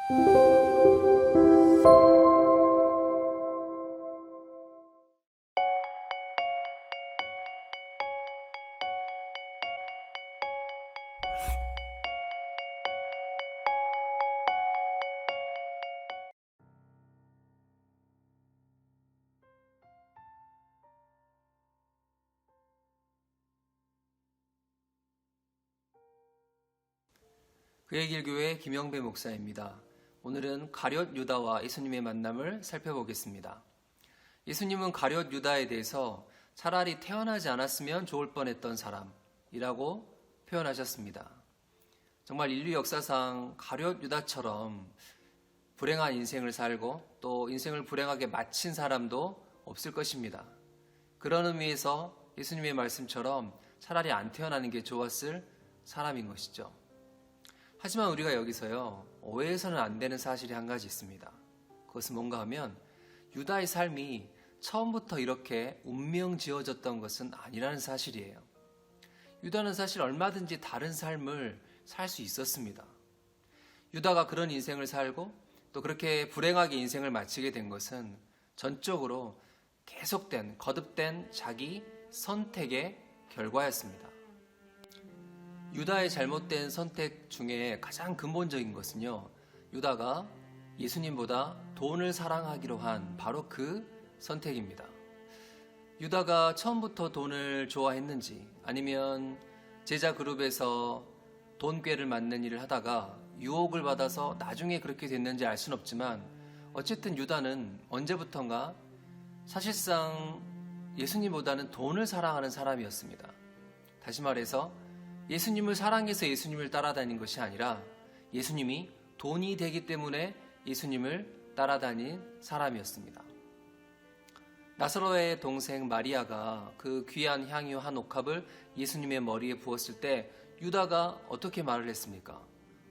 그의 길 교회 김영배 목사입니다. 오늘은 가룟 유다와 예수님의 만남을 살펴보겠습니다. 예수님은 가룟 유다에 대해서 차라리 태어나지 않았으면 좋을 뻔했던 사람이라고 표현하셨습니다. 정말 인류 역사상 가룟 유다처럼 불행한 인생을 살고 또 인생을 불행하게 마친 사람도 없을 것입니다. 그런 의미에서 예수님의 말씀처럼 차라리 안 태어나는 게 좋았을 사람인 것이죠. 하지만 우리가 여기서요, 오해해서는 안 되는 사실이 한 가지 있습니다. 그것은 뭔가 하면 유다의 삶이 처음부터 이렇게 운명 지어졌던 것은 아니라는 사실이에요. 유다는 사실 얼마든지 다른 삶을 살 수 있었습니다. 유다가 그런 인생을 살고 또 그렇게 불행하게 인생을 마치게 된 것은 전적으로 계속된 거듭된 자기 선택의 결과였습니다. 유다의 잘못된 선택 중에 가장 근본적인 것은요, 유다가 예수님보다 돈을 사랑하기로 한 바로 그 선택입니다. 유다가 처음부터 돈을 좋아했는지 아니면 제자 그룹에서 돈꾀를 맞는 일을 하다가 유혹을 받아서 나중에 그렇게 됐는지 알 수는 없지만 어쨌든 유다는 언제부턴가 사실상 예수님보다는 돈을 사랑하는 사람이었습니다. 다시 말해서 예수님을 사랑해서 예수님을 따라다닌 것이 아니라 예수님이 돈이 되기 때문에 예수님을 따라다닌 사람이었습니다. 나사로의 동생 마리아가 그 귀한 향유 한 옥합을 예수님의 머리에 부었을 때 유다가 어떻게 말을 했습니까?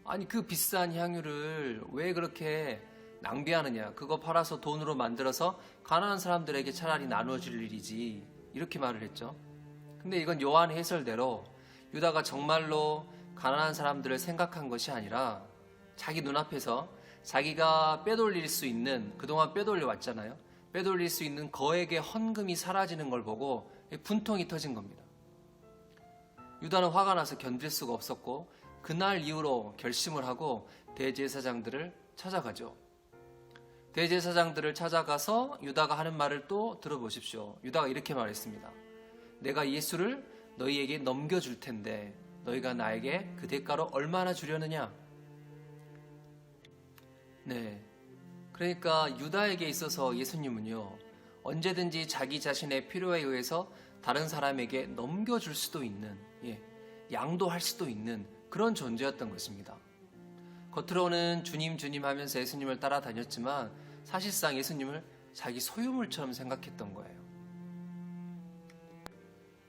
아니, 그 비싼 향유를 왜 그렇게 낭비하느냐? 그거 팔아서 돈으로 만들어서 가난한 사람들에게 차라리 나눠줄 일이지, 이렇게 말을 했죠. 근데 이건 요한 해설대로 유다가 정말로 가난한 사람들을 생각한 것이 아니라 자기 눈앞에서 자기가 빼돌릴 수 있는, 그동안 빼돌려 왔잖아요. 빼돌릴 수 있는 거액의 헌금이 사라지는 걸 보고 분통이 터진 겁니다. 유다는 화가 나서 견딜 수가 없었고 그날 이후로 결심을 하고 대제사장들을 찾아가죠. 대제사장들을 찾아가서 유다가 하는 말을 또 들어보십시오. 유다가 이렇게 말했습니다. 내가 예수를 너희에게 넘겨줄 텐데 너희가 나에게 그 대가로 얼마나 주려느냐? 네, 그러니까 유다에게 있어서 예수님은요, 언제든지 자기 자신의 필요에 의해서 다른 사람에게 넘겨줄 수도 있는, 양도할 수도 있는 그런 존재였던 것입니다. 겉으로는 주님 주님 하면서 예수님을 따라다녔지만 사실상 예수님을 자기 소유물처럼 생각했던 거예요.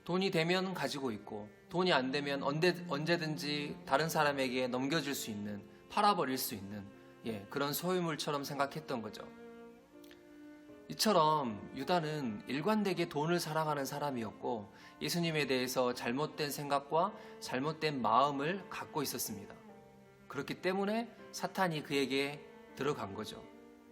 돈이 되면 가지고 있고 돈이 안 되면 언제든지 다른 사람에게 넘겨줄 수 있는, 팔아버릴 수 있는 그런 소유물처럼 생각했던 거죠. 이처럼 유다는 일관되게 돈을 사랑하는 사람이었고 예수님에 대해서 잘못된 생각과 잘못된 마음을 갖고 있었습니다. 그렇기 때문에 사탄이 그에게 들어간 거죠.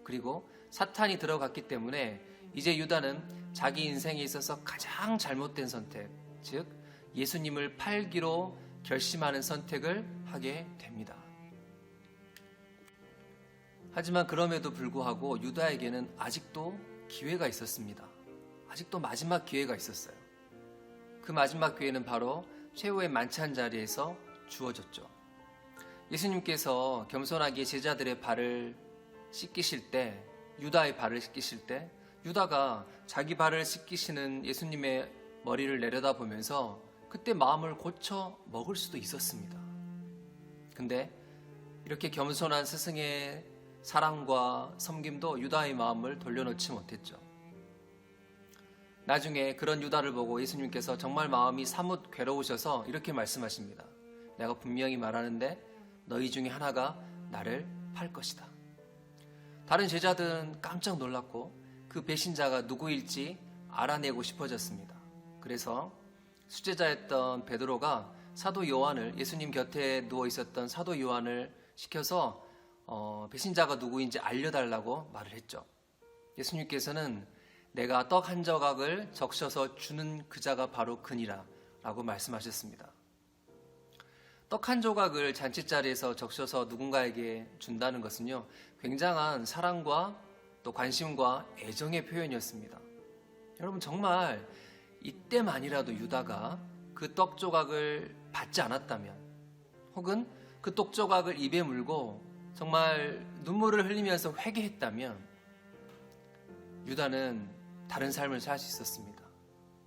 그리고 사탄이 들어갔기 때문에 이제 유다는 자기 인생에 있어서 가장 잘못된 선택, 즉 예수님을 팔기로 결심하는 선택을 하게 됩니다. 하지만 그럼에도 불구하고 유다에게는 아직도 기회가 있었습니다. 아직도 마지막 기회가 있었어요. 그 마지막 기회는 바로 최후의 만찬 자리에서 주어졌죠. 예수님께서 겸손하게 제자들의 발을 씻기실 때, 유다의 발을 씻기실 때 유다가 자기 발을 씻기시는 예수님의 머리를 내려다보면서 그때 마음을 고쳐 먹을 수도 있었습니다. 근데 이렇게 겸손한 스승의 사랑과 섬김도 유다의 마음을 돌려놓지 못했죠. 나중에 그런 유다를 보고 예수님께서 정말 마음이 사뭇 괴로우셔서 이렇게 말씀하십니다. 내가 분명히 말하는데 너희 중에 하나가 나를 팔 것이다. 다른 제자들은 깜짝 놀랐고 그 배신자가 누구일지 알아내고 싶어졌습니다. 그래서 수제자였던 베드로가 사도 요한을, 예수님 곁에 누워 있었던 사도 요한을 시켜서 배신자가 누구인지 알려달라고 말을 했죠. 예수님께서는 내가 떡 한 조각을 적셔서 주는 그 자가 바로 그니라 라고 말씀하셨습니다. 떡 한 조각을 잔치자리에서 적셔서 누군가에게 준다는 것은요, 굉장한 사랑과 또 관심과 애정의 표현이었습니다. 여러분, 정말 이때만이라도 유다가 그 떡 조각을 받지 않았다면, 혹은 그 떡 조각을 입에 물고 정말 눈물을 흘리면서 회개했다면 유다는 다른 삶을 살 수 있었습니다.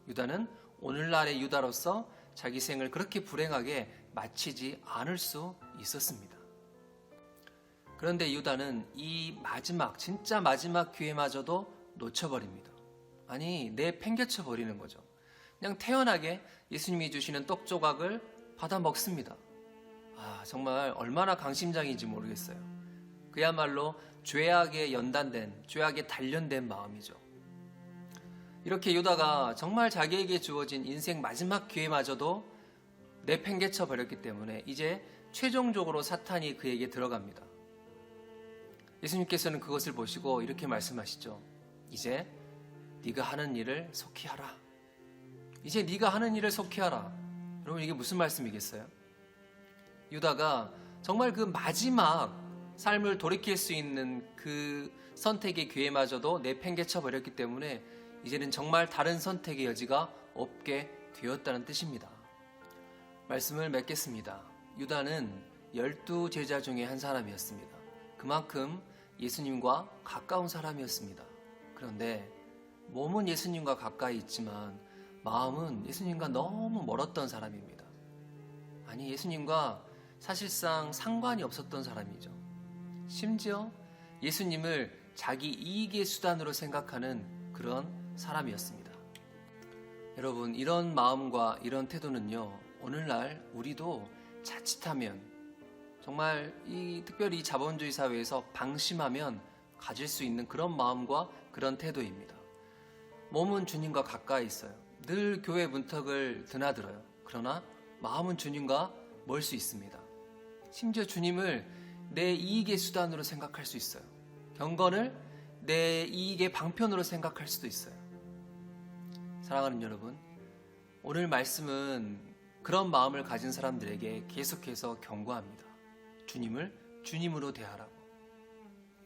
유다는 오늘날의 유다로서 자기 생을 그렇게 불행하게 마치지 않을 수 있었습니다. 그런데 유다는 이 마지막, 진짜 마지막 기회마저도 놓쳐버립니다. 아니, 내팽개쳐 버리는 거죠. 그냥 태연하게 예수님이 주시는 떡 조각을 받아 먹습니다. 정말 얼마나 강심장인지 모르겠어요. 그야말로 죄악에 연단된, 죄악에 단련된 마음이죠. 이렇게 유다가 정말 자기에게 주어진 인생 마지막 기회마저도 내팽개쳐 버렸기 때문에 이제 최종적으로 사탄이 그에게 들어갑니다. 예수님께서는 그것을 보시고 이렇게 말씀하시죠. 이제 네가 하는 일을 속히 하라. 이제 네가 하는 일을 속히 하라. 여러분, 이게 무슨 말씀이겠어요? 유다가 정말 그 마지막 삶을 돌이킬 수 있는 그 선택의 기회마저도 내팽개쳐 버렸기 때문에 이제는 정말 다른 선택의 여지가 없게 되었다는 뜻입니다. 말씀을 맺겠습니다. 유다는 12 제자 중에 한 사람이었습니다. 그만큼 예수님과 가까운 사람이었습니다. 그런데 몸은 예수님과 가까이 있지만 마음은 예수님과 너무 멀었던 사람입니다. 아니, 예수님과 사실상 상관이 없었던 사람이죠. 심지어 예수님을 자기 이익의 수단으로 생각하는 그런 사람이었습니다. 여러분, 이런 마음과 이런 태도는요, 오늘날 우리도 자칫하면 정말 특별히 자본주의 사회에서 방심하면 가질 수 있는 그런 마음과 그런 태도입니다. 몸은 주님과 가까이 있어요. 늘 교회 문턱을 드나들어요. 그러나 마음은 주님과 멀 수 있습니다. 심지어 주님을 내 이익의 수단으로 생각할 수 있어요. 경건을 내 이익의 방편으로 생각할 수도 있어요. 사랑하는 여러분, 오늘 말씀은 그런 마음을 가진 사람들에게 계속해서 경고합니다. 주님을 주님으로 대하라고,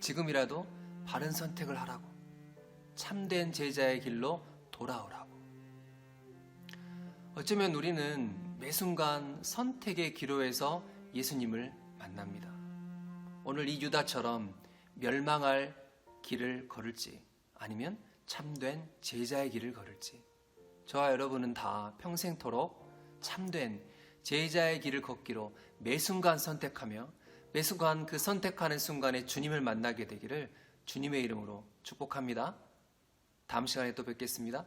지금이라도 바른 선택을 하라고, 참된 제자의 길로 돌아오라고. 어쩌면 우리는 매 순간 선택의 기로에서 예수님을 만납니다. 오늘 이 유다처럼 멸망할 길을 걸을지 아니면 참된 제자의 길을 걸을지, 저와 여러분은 다 평생토록 참된 제자의 길을 걷기로 매 순간 선택하며 매 순간 그 선택하는 순간에 주님을 만나게 되기를 주님의 이름으로 축복합니다. 다음 시간에 또 뵙겠습니다.